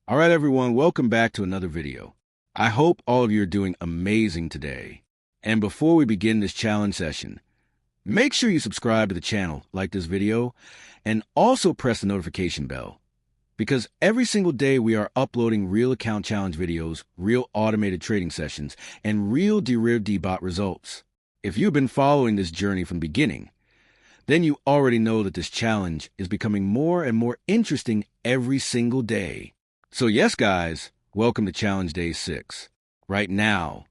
All right, everyone, welcome back to another video. I hope all of you are doing amazing today. And before we begin this challenge session, make sure you subscribe to the channel, like this video, and also press the notification bell. Because every single day we are uploading real account challenge videos, real automated trading sessions, and real Deriv DBot results. If you've been following this journey from the beginning, then you already know that this challenge is becoming more and more interesting every single day. So yes, guys, welcome to Challenge Day 6. Right now,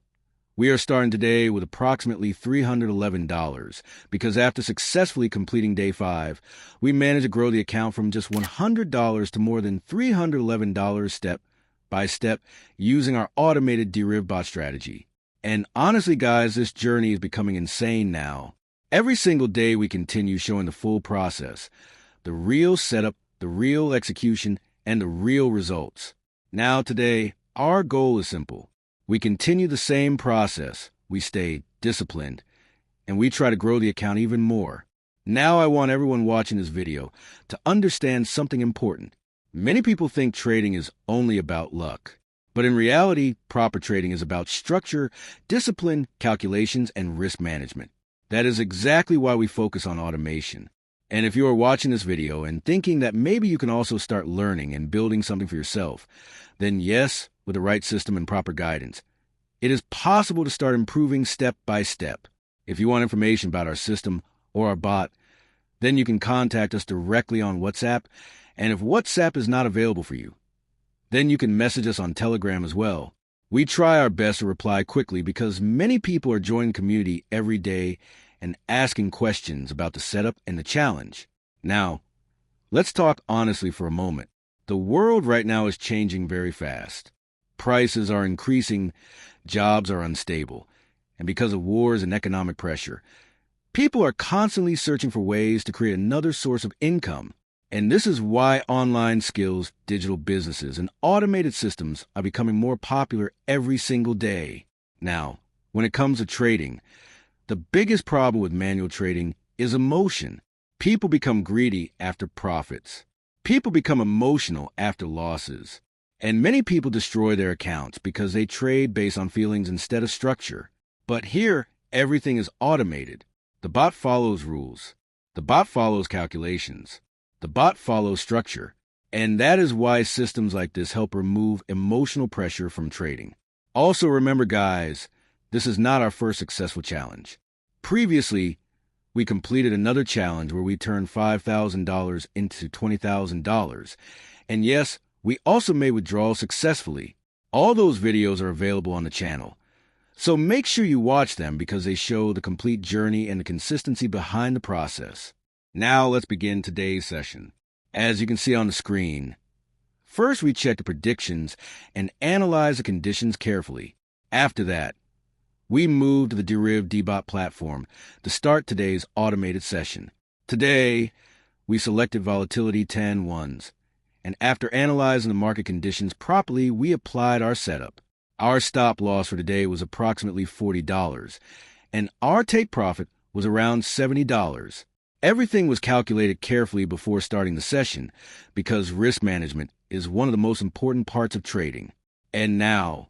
we are starting today with approximately $311 because after successfully completing Day 5, we managed to grow the account from just $100 to more than $311 step by step using our automated Deriv DBot strategy. And honestly, guys, this journey is becoming insane now. Every single day we continue showing the full process, the real setup, the real execution, and the real results. Now today, our goal is simple. We continue the same process, we stay disciplined, and we try to grow the account even more. Now I want everyone watching this video to understand something important. Many people think trading is only about luck. But in reality, proper trading is about structure, discipline, calculations, and risk management. That is exactly why we focus on automation. And if you are watching this video and thinking that maybe you can also start learning and building something for yourself, then yes, with the right system and proper guidance, it is possible to start improving step by step. If you want information about our system or our bot, then you can contact us directly on WhatsApp. And if WhatsApp is not available for you, then you can message us on Telegram as well. We try our best to reply quickly because many people are joining the community every day and asking questions about the setup and the challenge. Now, let's talk honestly for a moment. The world right now is changing very fast. Prices are increasing, jobs are unstable, and because of wars and economic pressure, people are constantly searching for ways to create another source of income. And this is why online skills, digital businesses, and automated systems are becoming more popular every single day. Now, when it comes to trading, the biggest problem with manual trading is emotion. People become greedy after profits. People become emotional after losses. And many people destroy their accounts because they trade based on feelings instead of structure. But here, everything is automated. The bot follows rules. The bot follows calculations. The bot follows structure, and that is why systems like this help remove emotional pressure from trading. Also remember, guys, this is not our first successful challenge. Previously, we completed another challenge where we turned $5,000 into $20,000. And yes, we also made withdrawals successfully. All those videos are available on the channel. So make sure you watch them because they show the complete journey and the consistency behind the process. Now let's begin today's session. As you can see on the screen, first we check the predictions and analyze the conditions carefully. After that, we move to the Deriv DBot platform to start today's automated session. Today, we selected Volatility 10 ones, and after analyzing the market conditions properly, we applied our setup. Our stop loss for today was approximately $40, and our take profit was around $70. Everything was calculated carefully before starting the session because risk management is one of the most important parts of trading. And now,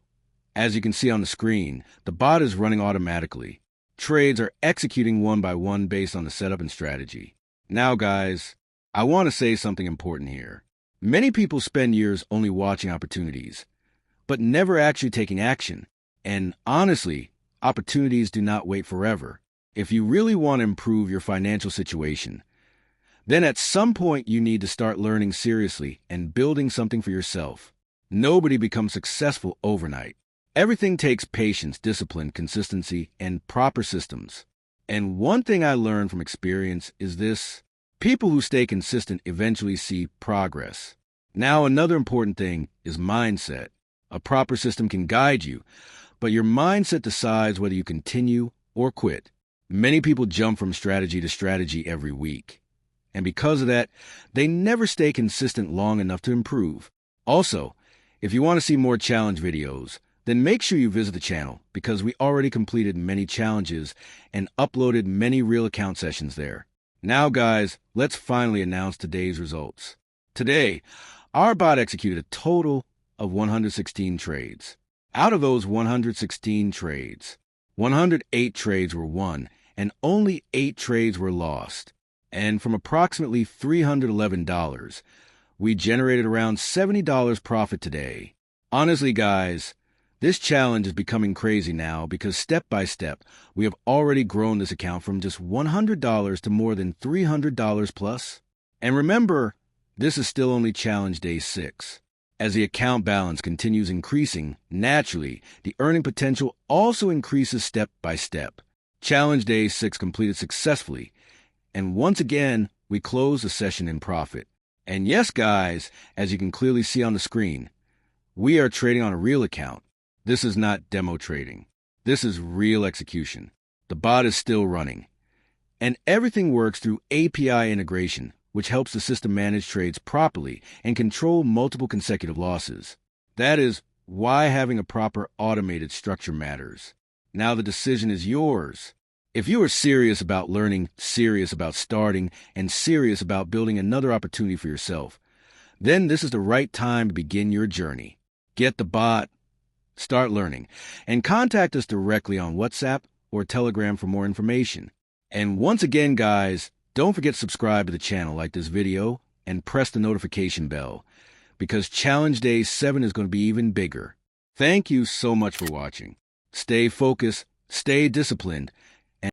as you can see on the screen, the bot is running automatically. Trades are executing one by one based on the setup and strategy. Now, guys, I want to say something important here. Many people spend years only watching opportunities, but never actually taking action. And honestly, opportunities do not wait forever. If you really want to improve your financial situation, then at some point you need to start learning seriously and building something for yourself. Nobody becomes successful overnight. Everything takes patience, discipline, consistency, and proper systems. And one thing I learned from experience is this: people who stay consistent eventually see progress. Now, another important thing is mindset. A proper system can guide you, but your mindset decides whether you continue or quit. Many people jump from strategy to strategy every week, and because of that, they never stay consistent long enough to improve. Also, if you want to see more challenge videos, then make sure you visit the channel because we already completed many challenges and uploaded many real account sessions there. Now, guys, let's finally announce today's results. Today, our bot executed a total of 116 trades. Out of those 116 trades, 108 trades were won and only 8 trades were lost. And from approximately $311, we generated around $70 profit today. Honestly, guys, this challenge is becoming crazy now because step by step, we have already grown this account from just $100 to more than $300 plus. And remember, this is still only challenge day 6. As the account balance continues increasing, naturally, the earning potential also increases step by step. Challenge day 6 completed successfully, and once again, we closed the session in profit. And yes, guys, as you can clearly see on the screen, we are trading on a real account. This is not demo trading. This is real execution. The bot is still running. And everything works through API integration, which helps the system manage trades properly and control multiple consecutive losses. That is why having a proper automated structure matters. Now the decision is yours. If you are serious about learning, serious about starting, and serious about building another opportunity for yourself, then this is the right time to begin your journey. Get the bot, start learning, and contact us directly on WhatsApp or Telegram for more information. And once again, guys, don't forget to subscribe to the channel, like this video, and press the notification bell, because Challenge Day 7 is going to be even bigger. Thank you so much for watching. Stay focused, stay disciplined,